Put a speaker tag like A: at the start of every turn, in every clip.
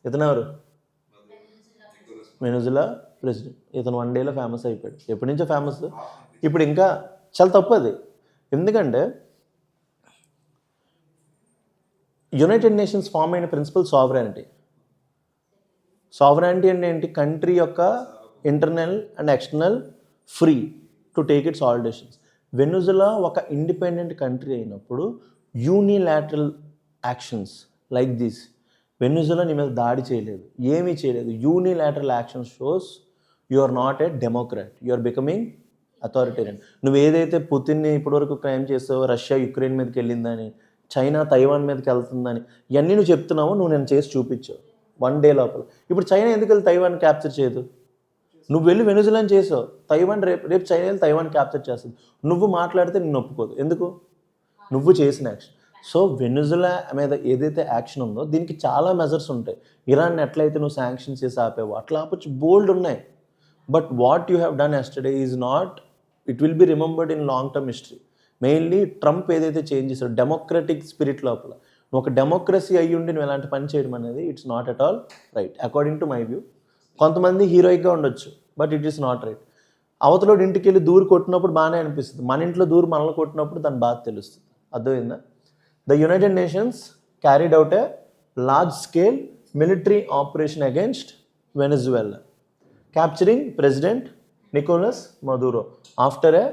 A: ఇతను ఎవరు? వెనుజులా ప్రెసిడెంట్. ఇతను 1 డేలో ఫేమస్ అయిపోయాడు. ఎప్పటి నుంచో ఫేమస్, ఇప్పుడు ఇంకా చాలా తప్పు అది. ఎందుకంటే యునైటెడ్ నేషన్స్ ఫామ్ అయిన ప్రిన్సిపల్ సావరానిటీ. సావరానిటీ అంటే ఏంటి? కంట్రీ యొక్క internal and external free to take its all decisions. Venezuela ఒక ఇండిపెండెంట్ కంట్రీ అయినప్పుడు unilateral actions like this, Venezuela నీ మీద దాడి చేయలేదు, ఏమీ చేయలేదు. Unilateral action shows you are not a democrat, you are becoming authoritarian. నువ్వు ఏదైతే పుతిన్ని ఇప్పటివరకు క్రైమ్ చేసావో, రష్యా యుక్రెయిన్ మీదకి వెళ్ళిందని, చైనా తైవాన్ మీదకి వెళ్తుందని, ఇవన్నీ నువ్వు చెప్తున్నావు, నువ్వు నేను చేసి చూపించావు 1 డే లోపల. ఇప్పుడు చైనా ఎందుకు వెళ్ళి తైవాన్ క్యాప్చర్ చేయదు? నువ్వు వెళ్ళి వెనుజులాని చేసావు, తైవాన్ రేపు చైనా వెళ్ళి తైవాన్ క్యాప్చర్ చేస్తుంది. నువ్వు మాట్లాడితే నిన్ను ఒప్పుకోదు. ఎందుకు? నువ్వు చేసిన యాక్షన్. సో వెనుజులా మీద ఏదైతే యాక్షన్ ఉందో దీనికి చాలా మెజర్స్ ఉంటాయి. ఇరాన్ ఎట్లయితే నువ్వు శాంక్షన్స్ చేసి ఆపేవో అట్లా ఆపచ్చు, బోల్డ్ ఉన్నాయి. But what you have done yesterday is not, it will be remembered in long term history. Mainly Trump ఏదైతే చేంజ్ చేశాడో డెమోక్రటిక్ స్పిరిట్ లోపల, నువ్వు ఒక డెమోక్రసీ అయ్యి ఉండి నువ్వు ఎలాంటి పని చేయడం అనేది it's not at all right according to my view. కొంతమంది హీరోయిక్గా ఉండొచ్చు, but it is not right. అవతలోడి ఇంటికి వెళ్ళి దూరు కొట్టినప్పుడు బాగానే అనిపిస్తుంది, మన ఇంట్లో దూరు మనల్ని కొట్టినప్పుడు దాని బాధ తెలుస్తుంది. అర్థమైందా? The United Nations carried out a large scale military operation against Venezuela, capturing president Nicolas Maduro after a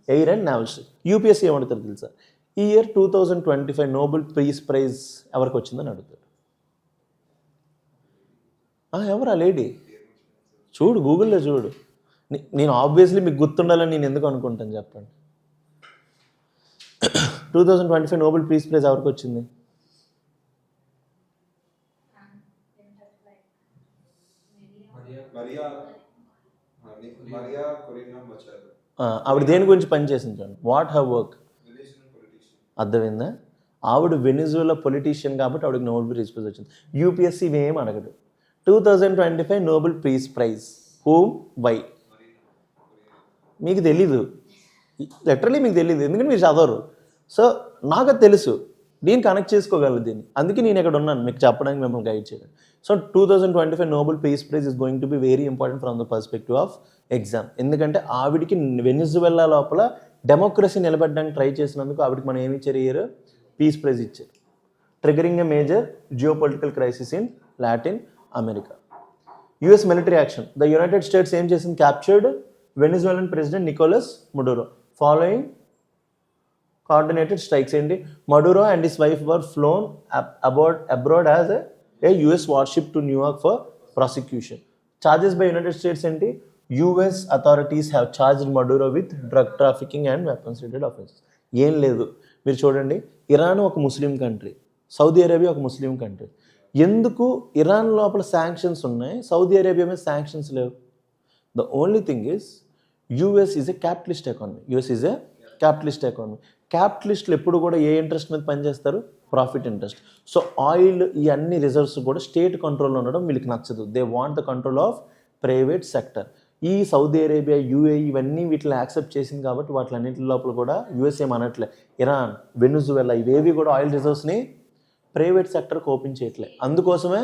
A: air and naval strike. UPSC ఏమంటారు తెలుసా? ఈ ఇయర్ 2025 నోబెల్ పీస్ ప్రైజ్ ఎవరికి వచ్చిందని అడుగుతారు. ఎవరు ఆ లేడీ? చూడు, గూగుల్లో చూడు. నేను ఆబ్వియస్లీ మీకు గుర్తుండాలని నేను ఎందుకు అనుకుంటాను చెప్పండి. 2025 నోబెల్ పీస్ ప్రైజ్ ఎవరికి వచ్చింది? ఆవిడ దేని గురించి పనిచేసింది చూడండి. What her work. అర్థమైందా? ఆవిడ వెనిజులా పొలిటీషియన్ కాబట్టి ఆవిడకి నోబెల్ పీస్ ప్రైజ్ వచ్చింది. యూపీఎస్సీ ఏం అడగదు. 2025 Nobel peace prize whom, why? మీకు తెలీదు, లిటరలీ మీకు తెలీదు, ఎందుకంటే మీరు చదవరు. సో నాకు తెలుసు, నేను కనెక్ట్ చేసుకోగలను దీన్ని, అందుకే నేను ఇక్కడ ఉన్నాను మీకు చెప్పడానికి, మిమ్మల్ని గైడ్ చేయడం. So 2025 Nobel peace praise is going to be very important from the perspective of exam. ఎందుకంటే ఆవిడికి వెనిజువెలా లోపల డెమోక్రసీ నిలబెట్టడానికి ట్రై చేసినందుకు ఆవిడకి మనం ఏమి ఇచ్చారు? ఇయర్ పీస్ ప్రైజ్ ఇచ్చారు. Triggering a major geopolitical crisis in Latin America. US military action. The United States ఏం చేసింది? Captured Venezuelan president Nicolas Maduro following coordinated strikes. ఏంటి? Maduro and his wife were flown abroad as a US warship to New York for prosecution. Charges by United States ఏంటి? US authorities have charged Maduro with drug trafficking and weapons related offences. ఏం లేదు, మీరు చూడండి, Iran ఒక ముస్లిం country, Saudi Arabia ఒక ముస్లిం country. ఎందుకు ఇరాన్ లోపల శాంక్షన్స్ ఉన్నాయి, సౌదీ అరేబియా మీద శాంక్షన్స్ లేవు? The only thing is US is a capitalist economy. US is a capitalist economy. క్యాపిటలిస్టులు ఎప్పుడు కూడా ఏ ఇంట్రెస్ట్ మీద పనిచేస్తారు? Profit interest. సో ఆయిల్, ఈ అన్ని రిజర్వ్స్ కూడా స్టేట్ కంట్రోల్లో ఉండడం వీళ్ళకి నచ్చదు. They want the control of private sector. ఈ సౌదీ అరేబియా, యూఏఈ ఇవన్నీ వీటిని యాక్సెప్ట్ చేసింది కాబట్టి వాటిలన్నింటి లోపల కూడా యూఎస్ ఏమనట్లే. ఇరాన్, వెనుజువెలా ఇవేవి కూడా ఆయిల్ రిజర్వ్స్ని ప్రైవేట్ సెక్టర్కి ఓపెన్ చేయట్లే. అందుకోసమే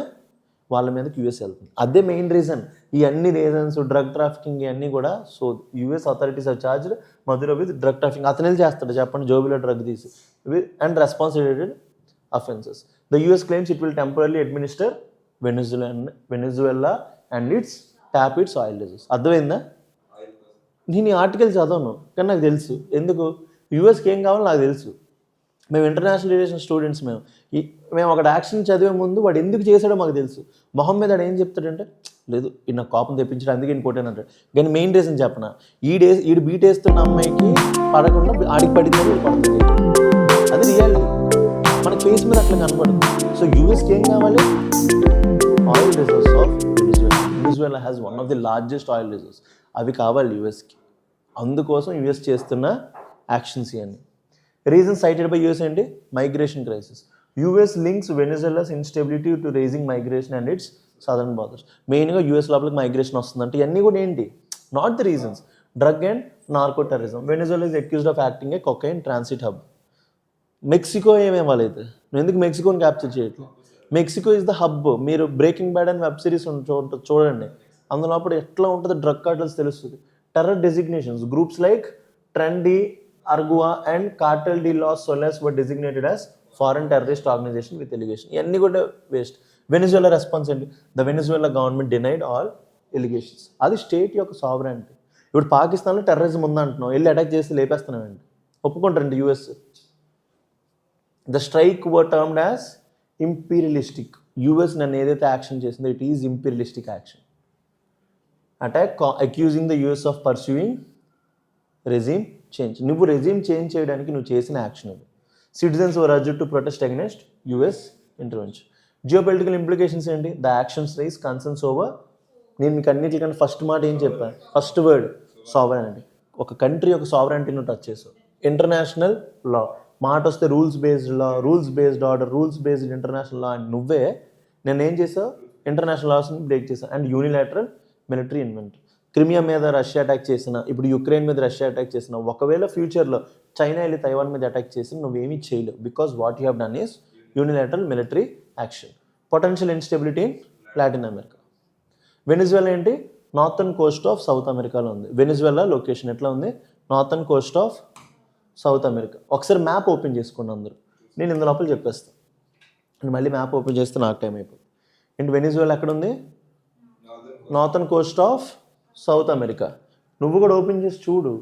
A: వాళ్ళ మీదకి యూఎస్ వెళ్తుంది. అదే మెయిన్ రీజన్. ఈ అన్ని రీజన్స్, డ్రగ్ ట్రాఫికింగ్ ఇవన్నీ కూడా. So US authorities are charged Maduro with drug trafficking. అతనే చేస్తాడు చెప్పండి, జోబిలో డ్రగ్ తీసి, and response related offences. The US claims it will temporary administer Venezuela and its tap its oil reserves. అర్థమైందా? నేను ఈ ఆర్టికల్ చదవను, కానీ నాకు తెలుసు. ఎందుకు? యూఎస్కి ఏం కావాలో నాకు తెలుసు. మేము ఇంటర్నేషనల్ రిలేషన్ స్టూడెంట్స్. మేము ఒక యాక్షన్ చదివే ముందు వాడు ఎందుకు చేశాడో మాకు తెలుసు. మొహం మీద వాడు ఏం చెప్తాడంటే, లేదు ఈ నాకు కోపం తెప్పించాడు అందుకే నేను కొట్టాను అంటాడు. కానీ మెయిన్ రీజన్ చెప్పనా, ఈడు బీట్ వేస్తున్న అమ్మాయికి పడకుండా ఆడికి పడిందని పడుతుంది. అది రియాలిటీ. మన ఫేస్ మీద అట్లా కనపడదు. సో యూఎస్కి ఏం కావాలి? Oil reserves of Venezuela has one of the largest oil reserves. అవి కావాలి యూఎస్కి. అందుకోసం యూఎస్ చేస్తున్న యాక్షన్స్ ఇవన్నీ. రీజన్ సైటెడ్ బై యూఎస్ ఏంటి? Migration crisis. US links Venezuela's instability to raging migration and its southern borders. మెయిన్గా యూఎస్ లోపలికి మైగ్రేషన్ వస్తుందంటే ఇవన్నీ కూడా ఏంటి? Not the reasons. Drug and narco terrorism. Venezuela is accused of acting a cocaine transit hub. Mexico ఏమేమలేదు, నువ్వు ఎందుకు మెక్సికోని క్యాప్చర్ చేయట్లేదు? Mexico is the hub. మీరు బ్రేకింగ్ బ్యాడ్ అని వెబ్ సిరీస్ చూడండి, అందులో అప్పుడు ఎట్లా ఉంటుంది డ్రగ్ కార్టల్స్ తెలుస్తుంది. Terror designations groups like Tren de, Aragua and cartel de los Soles were designated as foreign terrorist organisation with allegation. ఇవన్నీ కూడా వేస్ట్. వెనిజువేలా రెస్పాన్స్ ఏంటి? The Venezuela government denied all allegations. అది స్టేట్ యొక్క sovereignty. ఇప్పుడు పాకిస్తాన్లో terrorism ఉందంటున్నాం, వెళ్ళి attack చేసి లేపేస్తున్నామండి, ఒప్పుకుంటారండి US. The strike were termed as imperialistic. US నన్ను ఏదైతే యాక్షన్ చేసిందో it is imperialistic action. Attack accusing the US of pursuing regime change. నువ్వు రెజీమ్ చేంజ్ చేయడానికి నువ్వు చేసిన యాక్షన్ అది. Citizens were urged to protest against US intervention. Geopolitical implications ఏంటి? The actions raise concerns over. నేను మీకు అన్నిటికన్నా ఫస్ట్ మాట ఏం చెప్పాను? First word sovereignty. ఒక కంట్రీ యొక్క సావరెనిటీని టచ్ చేసావు. ఇంటర్నేషనల్ లా మాట వస్తే rules based law, rules based order, rules based international law అని నువ్వే నేను ఏం చేసావు? ఇంటర్నేషనల్ లాస్ని బ్రేక్ చేశాను. And unilateral military invent. Crimea మీద రష్యా అటాక్ చేసిన, ఇప్పుడు యుక్రెయిన్ మీద రష్యా అటాక్ చేసిన, ఒకవేళ ఫ్యూచర్లో చైనా వెళ్ళి తైవాన్ మీద అటాక్ చేసి నువ్వేమీ చేయలేవు. Because what you have done is unilateral military action. Potential instability in Latin America. Venezuela ఏంటి? నార్థన్ కోస్ట్ ఆఫ్ సౌత్ అమెరికాలో ఉంది. వెనిజువేలా లొకేషన్ ఎట్లా ఉంది? Northern Coast of south America. ఒకసారి మ్యాప్ ఓపెన్ చేసుకోండి అందరూ, నేను ఇందు లోపల చెప్పేస్తాను. నేను మళ్ళీ మ్యాప్ ఓపెన్ చేస్తే నాకు టైం అయిపోతుంది. ఏంటి వెనిజువేలా ఎక్కడ ఉంది? Northern Coast of south America. నువ్వు కూడా ఓపెన్ చేసి చూడు,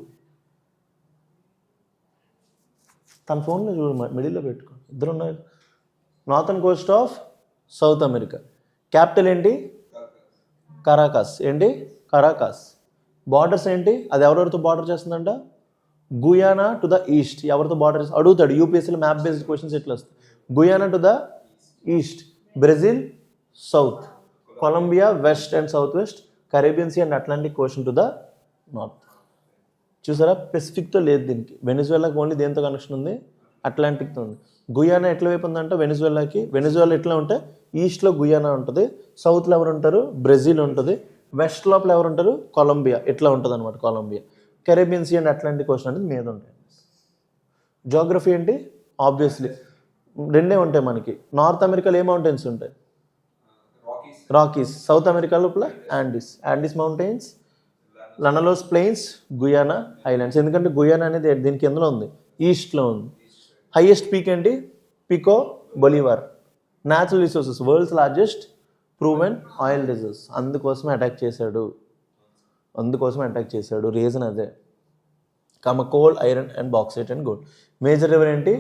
A: తన ఫోన్లో చూడు, మిడిల్లో పెట్టుకో, ఇద్దరు ఉన్నారు. Northern Coast of south America. Capital ఏంటి? కరాకాస్. ఏంటి? కరాకాస్. బార్డర్స్ ఏంటి? అది ఎవరెవరితో బార్డర్ చేస్తుందంట? Guyana to the east. ఎవరితో బార్డర్ అడుగుతాడు యూపీఎస్సీలో మ్యాప్ బేస్డ్ క్వశ్చన్స్ ఎట్లా వస్తాయి? Guyana to the east, Brazil south, Colombia west and south west, Caribbean sea and Atlantic ocean to the north. చూసారా, పెసిఫిక్తో లేదు దీనికి. వెనిజువేలాకి ఓన్లీ దేంతో కనెక్షన్ ఉంది? అట్లాంటిక్తో ఉంది. గుయానా ఎట్ల వైపు ఉందంటే వెనిజువేలాకి, వెనిజువేలా ఎట్లా ఉంటే ఈస్ట్లో గుయానా ఉంటుంది, సౌత్లో ఎవరు ఉంటారు? బ్రెజిల్ ఉంటుంది, వెస్ట్ లోపల ఎవరు ఉంటారు? కొలంబియా. ఎట్లా ఉంటుంది అనమాట Colombia. Caribbean sea and Atlantic ocean అనేది మీద ఉంటాయి. జోగ్రఫీ ఏంటి? ఆబ్వియస్లీ రెండే ఉంటాయి మనకి. నార్త్ అమెరికాలో ఏ మౌంటైన్స్ ఉంటాయి? రాకీస్. సౌత్ అమెరికా లోపల Andes mountains, Llanos plains, Guiana highlands. ఎందుకంటే గుయానా అనేది దీనికి ఎందులో ఉంది? ఈస్ట్లో ఉంది. హైయెస్ట్ పీక్ ఏంటి? Pico Bolivar. Natural resources, world's largest proven oil reserves. అందుకోసమే అటాక్ చేశాడు. రీజన్ అదే. Coal, iron and bauxite and gold. Major river ఏంటి?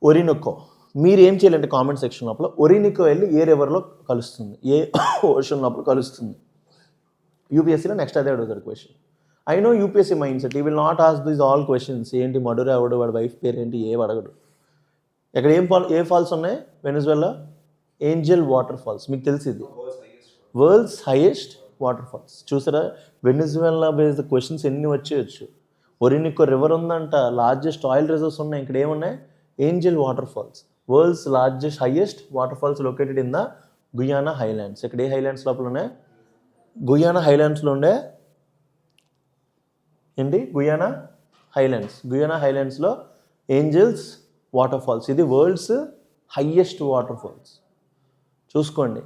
A: ఒరినోకో. మీరు ఏం చేయాలంటే కామెంట్ సెక్షన్ లోపల ఒరినికో వెళ్ళి ఏ రివర్లో కలుస్తుంది, ఏ ఓషన్ లోపల కలుస్తుంది. యూపీఎస్సీలో నెక్స్ట్ అదే అడుగుతారు question. I know UPSC mind set, ఈ will not ask these all questions. ఏంటి మడురా ఎవడు, వాడి వైఫ్ పేరు ఏంటి, ఏ అడగడు. ఇక్కడ ఏ ఫాల్స్ ఉన్నాయి వెనిజువేలా? Angel water falls. మీకు తెలిసింది వరల్డ్స్ హైయెస్ట్ వాటర్ ఫాల్స్. చూసారా, వెనిజువేలా బేస్డ్ క్వశ్చన్స్ ఎన్ని వచ్చేయచ్చు. ఒరినికో రివర్ ఉందంట, లార్జెస్ట్ ఆయిల్ రిజర్వ్స్ ఉన్నాయి. ఇక్కడ ఏమున్నాయి? Angel water falls. World's largest highest water falls located in the Guiana highlands. ఇక్కడ ఏ హైలాండ్స్ లోపల ఉన్నాయి? గుయానా హైలాండ్స్లో ఉండే ఏంటి? గుయానా హైలాండ్స్లో ఏంజల్స్ వాటర్ ఫాల్స్. ఇది వరల్డ్స్ హైయెస్ట్ వాటర్ ఫాల్స్. చూసుకోండి,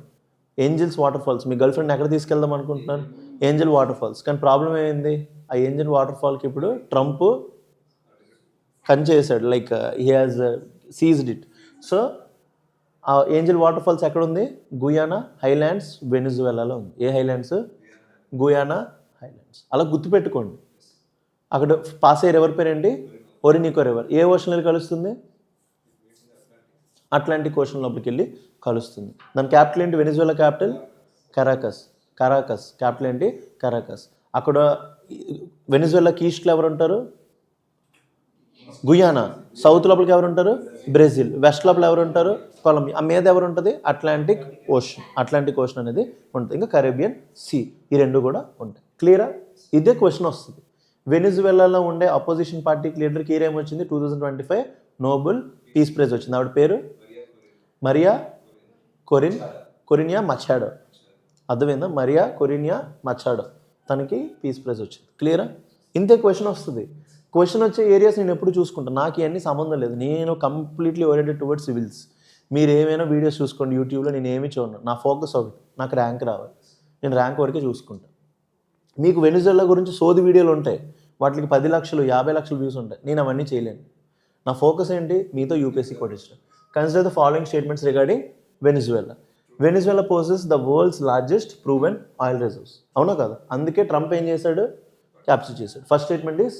A: ఏంజల్స్ వాటర్ ఫాల్స్. మీ గర్ల్ ఫ్రెండ్ ఎక్కడ తీసుకెళ్దాం అనుకుంటున్నారు? Angel water falls. కానీ ప్రాబ్లం ఏమైంది? ఆ ఏంజల్ వాటర్ ఫాల్కి ఇప్పుడు ట్రంప్ కంచేసాడు, like he has seized it. So ఆ ఏంజల్ వాటర్ ఫాల్స్ ఎక్కడ ఉంది? గుయానా హైలాండ్స్ వెనిజువేలాలో ఉంది. ఏ హైలాండ్స్? Guiana highlands. అలా గుర్తుపెట్టుకోండి. అక్కడ పాస్ అయ్యే రివర్ పేరేంటి? ఒరినికో రివర్. ఏ ఓషన్ వెళ్ళి కలుస్తుంది? అట్లాంటిక్ ఓషన్ లోపలికి వెళ్ళి కలుస్తుంది. దాని క్యాపిటల్ ఏంటి? Venezuela capital Caracas. క్యాపిటల్ ఏంటి? కరాకస్. అక్కడ వెనిజువేలాకి ఈస్ట్లో ఎవరు ఉంటారు? గుయానా. సౌత్ లోపలికి ఎవరు ఉంటారు? బ్రెజిల్. వెస్ట్ లోపల ఎవరు ఉంటారు? కొలంబియా. ఆ మీద ఎవరు ఉంటుంది? అట్లాంటిక్ ఓషన్ అనేది ఉంటుంది. ఇంకా కరేబియన్ సీ. ఈ రెండు కూడా ఉంటాయి. క్లియరా? ఇదే క్వశ్చన్ వస్తుంది. వెనిజువేలాలో ఉండే అపోజిషన్ పార్టీకి లీడర్కి ఏం వచ్చింది? 2025 నోబెల్ పీస్ ప్రైజ్ వచ్చింది. ఆవిడ పేరు మరియా కొరినియా మచాడో. అర్థమైందా? మరియా కొరినియా మచాడో. తనకి పీస్ ప్రైజ్ వచ్చింది. క్లియరా? ఇంతే క్వశ్చన్ వస్తుంది. క్వశ్చన్ వచ్చే ఏరియాస్ నేను ఎప్పుడు చూసుకుంటాను. నాకు ఇవన్నీ సంబంధం లేదు. నేను కంప్లీట్లీ ఓరియంటెడ్ టువర్డ్స్ సివిల్స్. మీరు ఏమైనా వీడియోస్ చూసుకోండి యూట్యూబ్లో, నేను ఏమీ చూడను. నా ఫోకస్ ఒకటి, నాకు ర్యాంక్ రావాలి. నేను ర్యాంక్ వరకే చూసుకుంటాను. మీకు వెనిజులా గురించి సోది వీడియోలు ఉంటాయి, వాటికి 10 లక్షలు 50 లక్షలు వ్యూస్ ఉంటాయి. నేను అవన్నీ చేయలేను. నా ఫోకస్ ఏంటి, మీతో యూపీఎస్సీ కొట్టించడం. Consider the following statements regarding Venezuela. Venezuela possesses the world's largest proven oil reserves. అవునా కదా? అందుకే ట్రంప్ ఏం చేశాడు, క్యాప్చర్ చేశాడు. First statement is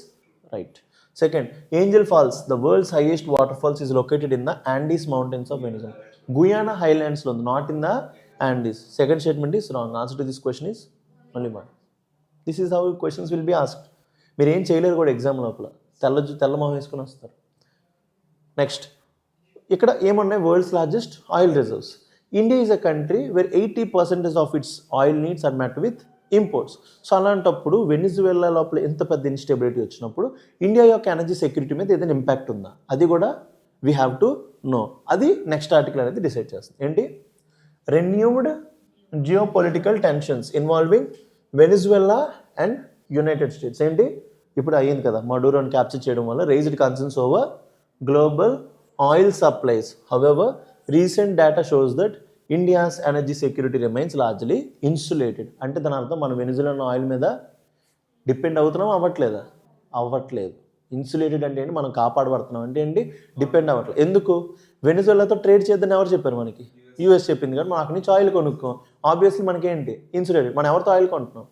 A: right. Second, Angel falls, the world's highest water falls is located in the Andes mountains of Venezuela. Guiana హైలాండ్స్లో ఉంది, not in the Andes. Second statement is wrong. Answer to this question is only one. This is how questions will be asked. మీరు ఏం చేయలేరు కూడా exam లోపల, తెల్ల మొహం వేసుకొని వస్తారు. నెక్స్ట్, ఇక్కడ ఏమున్నాయి, world's largest oil reserves. India is a country where 80% of its oil needs are met with imports. So అలాంటప్పుడు వెనిజువేలా లోపల ఎంత పెద్ద ఇన్స్టెబిలిటీ వచ్చినప్పుడు ఇండియా యొక్క ఎనర్జీ సెక్యూరిటీ మీద ఏదైనా ఇంపాక్ట్ ఉందా, అది కూడా వీ హ్యావ్ టు నో. అది నెక్స్ట్ ఆర్టికల్ అనేది డిసైడ్ చేస్తుంది. ఏంటి, renewed geo political tensions involving Venezuela and United States. ఏంటి, ఇప్పుడు అయ్యింది కదా, మడూరోని క్యాప్చర్ చేయడం వల్ల raised concerns over global oil supplies. However, recent data shows that India's energy security remains largely insulated. అంటే దాని అర్థం మనం వెనిజులా ఆయిల్ మీద డిపెండ్ అవుతున్నాం, అవ్వట్లేదు. ఇన్సులేటెడ్ అంటే ఏంటి, మనం కాపాడబడుతున్నాం అంటే ఏంటి, డిపెండ్ అవ్వట్లేదు. ఎందుకు, వెనిజులాతో ట్రేడ్ చేద్దని ఎవరు చెప్పారు మనకి, యూఎస్ చెప్పింది. కానీ మనకు నుంచి ఆయిల్ కొనుక్కో, ఆబ్వియస్లీ మనకేంటి ఇన్సులేటెడ్. మనం ఎవరితో ఆయిల్ కొంటున్నాం,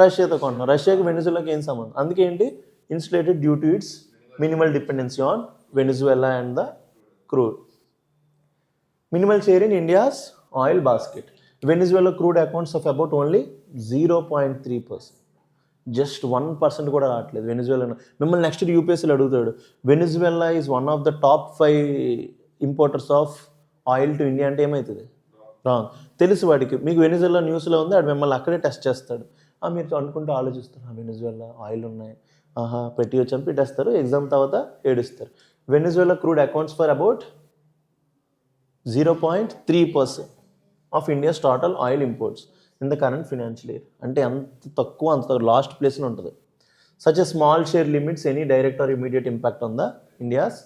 A: రష్యాతో కొంటున్నాం. రష్యాకి వెనిజులాకి ఏం సంబంధం, అందుకే ఏంటి insulated due to it's minimal dependency on Venezuela and the crude. Minimal share in India's oil basket. Venezuela crude accounts of about only 0.3%. Just 1% కూడా రావట్లేదు వెనిజులా. మిమ్మల్ని నెక్స్ట్ యూపీఎస్సీలో అడుగుతాడు, Venezuela is one of the top 5 importers of oil to India అంటే ఏమవుతుంది, wrong. తెలుసు వాడికి, మీకు Venezuela న్యూస్లో ఉంది, వాడు మిమ్మల్ని అక్కడే టెస్ట్ చేస్తాడు. మీరు అనుకుంటూ ఆలోచిస్తారు, వెనిజులా ఆయిల్ ఉన్నాయి, పెట్టి వచ్చి పెట్టేస్తారు, ఎగ్జామ్ తర్వాత ఏడుస్తారు. Venezuela crude accounts for about 0.3% of India's total oil imports in the current financial year. అంటే అంత తక్కువ, అంత లాస్ట్ ప్లేస్లో ఉంటుంది. Such a small share limits any direct or immediate impact on the India's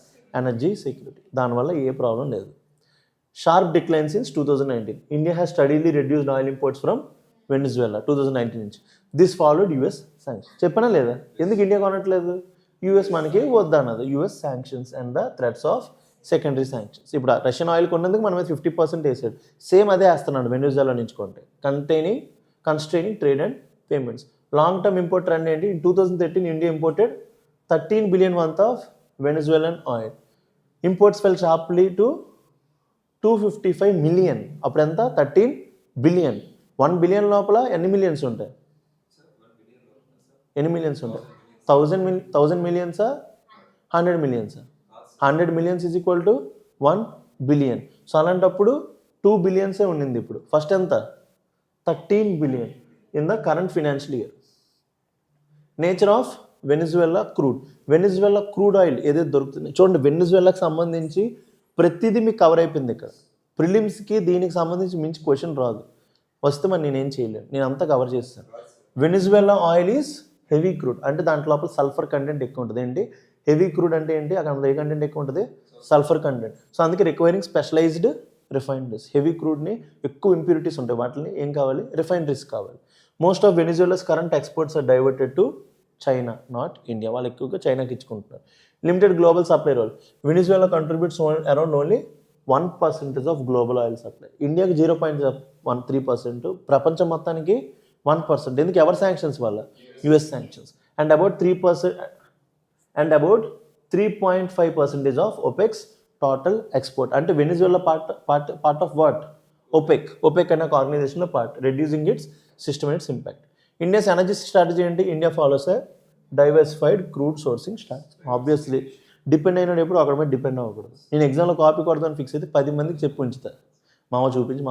A: energy security. దానివల్ల ఏ problem లేదు. Sharp decline since 2019. India has steadily reduced oil imports from Venezuela 2019 నుంచి. This followed US sanction. చెప్పనా లేదా, ఎందుకు India కొనట్లేదు, US మనకి వద్దన్నది. US sanctions and the threats of secondary sanctions. ఇప్పుడు Russian oil కొన్నందుకు మన మీద 50% వేసాడు, సేమ్ అదే వేస్తున్నాడు వెనిజులా నుంచి కొంటే. Constraining trade and payments. Long term import trend ఏంటి, in 2013 India imported 13 billion worth of Venezuelan oil. Imports fell sharply to 255 million. అప్పుడు ఎంత, 13 బిలియన్. 1 బిలియన్ లోపల ఎన్ని మిలియన్స్ ఉంటాయి, ఎన్ని మిలియన్స్ ఉంటాయి, 1000 మిలియన్సా 100 మిలియన్సా? 100 millions is equal to 1 billion. So అలాంటప్పుడు 2 బిలియన్సే ఉండింది. ఇప్పుడు ఫస్ట్ ఎంత, 13 billion in the current financial year. Nature of Venezuela crude. Venezuela crude oil ఏదైతే దొరుకుతుంది చూడండి, వెనిజువేలాకి సంబంధించి ప్రతిదీ మీకు కవర్ అయిపోయింది. ఇక్కడ ప్రిలిమ్స్కి దీనికి సంబంధించి మించి క్వశ్చన్ రాదు, వస్తే మరి నేనేం చేయలేను, నేను అంతా కవర్ చేస్తాను. Venezuela oil is heavy crude, అంటే దాంట్లో లోపల సల్ఫర్ కంటెంట్ ఎక్కువ ఉంటుంది. ఏంటి హెవీ క్రూడ్ అంటే ఏంటి, అక్కడ ఏ కంటెంట్ ఎక్కువ ఉంటుంది, సల్ఫర్ కంటెంట్. సో అందుకే రిక్వైరింగ్ స్పెషలైజ్డ్ రిఫైనరీస్. హెవీ క్రూడ్ని ఎక్కువ ఇంప్యూరిటీస్ ఉంటాయి, వాటిని ఏం కావాలి, రిఫైనరీస్ కావాలి. Most of Venezuela's current exports are diverted to China, not India. వాళ్ళు ఎక్కువగా చైనాకి ఇచ్చుకుంటున్నారు. Limited global supply role. Venezuela contributes around only 1% of global oil supply. ఇండియాకి 0.13%, ప్రపంచం మొత్తానికి 1%. ఎందుకు, ఎవరి శాంక్షన్స్ వల్ల, US sanctions. And about 3.5% of OPEC's total export. అంటే Venezuela part of what, OPEC అనే ఒక ఆర్గనైజేషన్లో part, reducing its system and its impact. India's energy strategy ఏంటి, India follows a diversified crude sourcing strategy. Obviously depend అయినప్పుడు అక్కడ మీద depend అవ్వకూడదు. నేను ఎగ్జామ్లో కాపీ కొడతాను ఫిక్స్ అయితే 10 మందికి చెప్పి ఉంచుతా, మావ చూపించి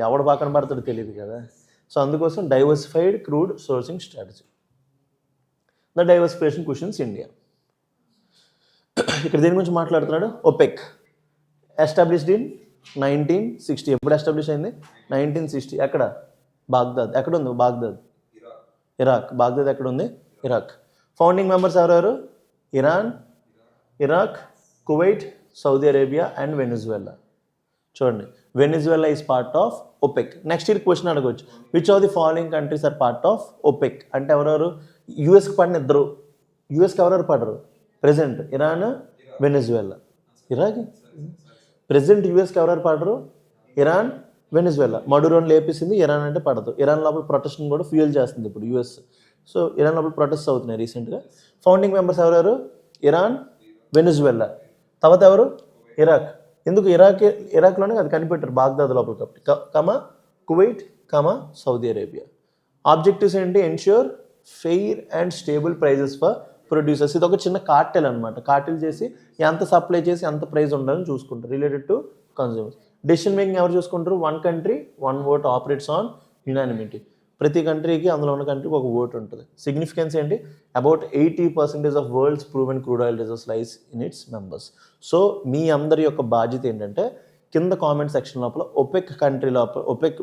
A: ఎవడు పక్కన పడతాడో తెలియదు కదా. సో అందుకోసం diversified crude sourcing strategy. The diversification questions India. ఇక్కడ దేని గురించి మాట్లాడుతున్నాడు, ఒపెక్. Established in 1960. ఎప్పుడు ఎస్టాబ్లిష్ అయింది, 1960. ఎక్కడ, బాగ్దాద్. ఎక్కడ ఉంది బాగ్దాద్, ఇరాక్. బాగ్దాద్ ఎక్కడ ఉంది, ఇరాక్. ఫౌండింగ్ మెంబర్స్ ఎవరెవరు, Iran, Iraq, Kuwait, Saudi Arabia and Venezuela. చూడండి, Venezuela is part of OPEC. Next year question అడగవచ్చు, which of the following countries are part of OPEC అంటే ఎవరెవరు? యూఎస్కి పడిన ఇద్దరు. యూఎస్కి ఎవరెవరు పడరు present? Iran, Venezuela. Iraq present యూఎస్కి ఎవరెవరు పడరు? Iran, Venezuela. మడురోని లేపేసింది, ఇరాన్ అంటే పడదు. ఇరాన్ లోపల ప్రొటెస్ట్ కూడా ఫ్యూయల్ చేస్తుంది ఇప్పుడు యూఎస్. సో ఇరాన్ లోపల ప్రొటెస్ట్ అవుతున్నాయి రీసెంట్గా. ఫౌండింగ్ మెంబర్స్ ఎవరెవరు? Iran, Venezuela. తర్వాత ఎవరు? ఇరాక్. ఎందుకు ఇరాక్లోనే అది కనిపెట్టారు బాగ్దాద్ లోపల కాబట్టి. Comma Kuwait, comma Saudi Arabia. Objectives ఏంటి? Ensure fair and stable prices for producers. ఇది ఒక చిన్న కార్టెల్ అనమాట. కార్టెల్ చేసి ఎంత సప్లై చేసి ఎంత ప్రైస్ ఉండాలని చూసుకుంటారు related to consumers. Decision making ఎవరు చూసుకుంటారు? One country one vote operates on unanimity. ప్రతి కంట్రీకి అందులో ఉన్న కంట్రీకి ఒక ఓట్ ఉంటుంది. సిగ్నిఫికెన్స్ ఏంటి? About 80% of world's proven crude oil reserves lies in its members. So మీ అందరి యొక్క బాధ్యత ఏంటంటే కింద కామెంట్ సెక్షన్ లోపల ఒపెక్ కంట్రీ లోపల ఒపెక్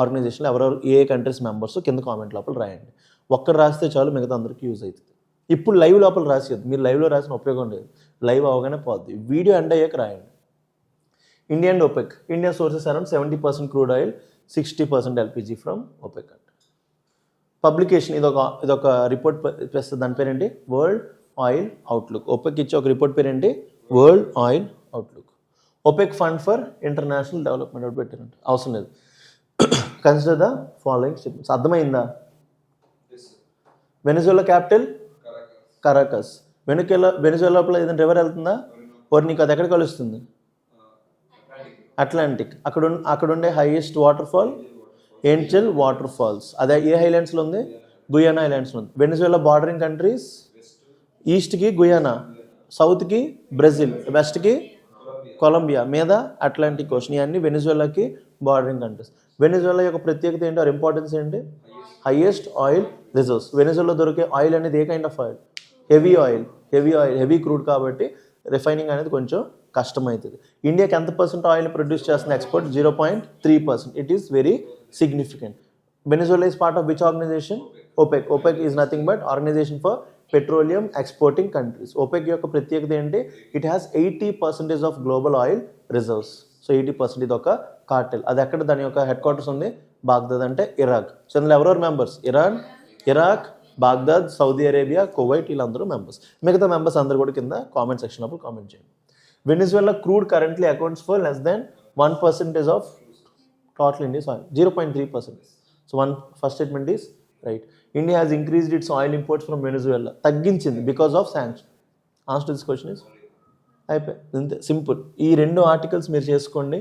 A: ఆర్గనైజేషన్లో ఎవరెవరు ఏ కంట్రీస్ మెంబర్స్ కింద కామెంట్ లోపల రాయండి. ఒక్కరు రాస్తే చాలు, మిగతా అందరికీ యూజ్ అవుతుంది. ఇప్పుడు లైవ్ లోపల రాసేది, మీరు లైవ్లో రాసిన ఉపయోగం లేదు, లైవ్ అవగానే పోద్ది. వీడియో ఎండ్ అయ్యాక రాయండి. India and OPEC. India sources around 70% crude oil, 60% LPG from OPEC. Publication ఇదొక రిపోర్ట్ చేస్తుంది, దాని పేరేంటి? World oil outlook. ఒపెక్ ఇచ్చే ఒక రిపోర్ట్ పేరేంటి? World oil outlook. OPEC fund for international development ఒకటి పెట్టారంట, అవసరం లేదు. Consider the following statements. అర్థమైందా? Venezuela capital Caracas. వెనిజువెలా లోపల ఏదైనా రివర్ వెళ్తుందా? నీకు అది ఎక్కడ కలుస్తుంది? అట్లాంటిక్. అక్కడ ఉండే highest water fall Angel water falls. అదే ఏ ఐలాండ్స్లో ఉంది? గుయానా ఐలాండ్స్లో ఉంది. వెనిజువెలా బార్డరింగ్ కంట్రీస్ ఈస్ట్కి గుయానా, సౌత్కి బ్రెజిల్, వెస్ట్కి కొలంబియా, మీద అట్లాంటిక్ ఓషన్. ఇవన్నీ వెనిజువెలాకి బార్డరింగ్ కంట్రీస్. వెనిజువెలా యొక్క ప్రత్యేకత ఏంటి? ఆర్ ఇంపార్టెన్స్ ఏంటి? Highest oil reserves. వెనిజువెలా దొరికే ఆయిల్ అనేది ఏ kind of oil? Heavy oil, heavy crude కాబట్టి రిఫైనింగ్ అనేది కొంచెం కష్టమవుతుంది. ఇండియాకి ఎంత పర్సెంట్ ఆయిల్ ప్రొడ్యూస్ చేస్తుంది export? 0.3%. It is very significant. Venezuela is part of which organisation? OPEC. OPEC is nothing but organisation for petroleum exporting countries. OPEC యొక్క ప్రత్యేకత ఏంటి? It has 80% of global oil reserves. So 80% ఇది ఒక cartel. అది ఎక్కడ దాని యొక్క హెడ్ క్వార్టర్స్ ఉంది? బాగ్దాద్ అంటే ఇరాక్. సో అందులో ఎవరెవరు members? Iran, Iraq, Baghdad, Saudi Arabia, Kuwait, వీళ్ళందరూ మెంబర్స్. మిగతా మెంబర్స్ అందరూ కూడా కింద కామెంట్ సెక్షన్ లోపల కామెంట్ చేయండి. Venezuela crude currently accounts for less than 1% of total India's oil, 0.3%. So first statement is right. India has increased its oil imports from Venezuela. తగ్గించింది because of sanction. Answer to this question is అయిపోయి. అంతే simple. ఈ 2 articles మీరు చేసుకోండి.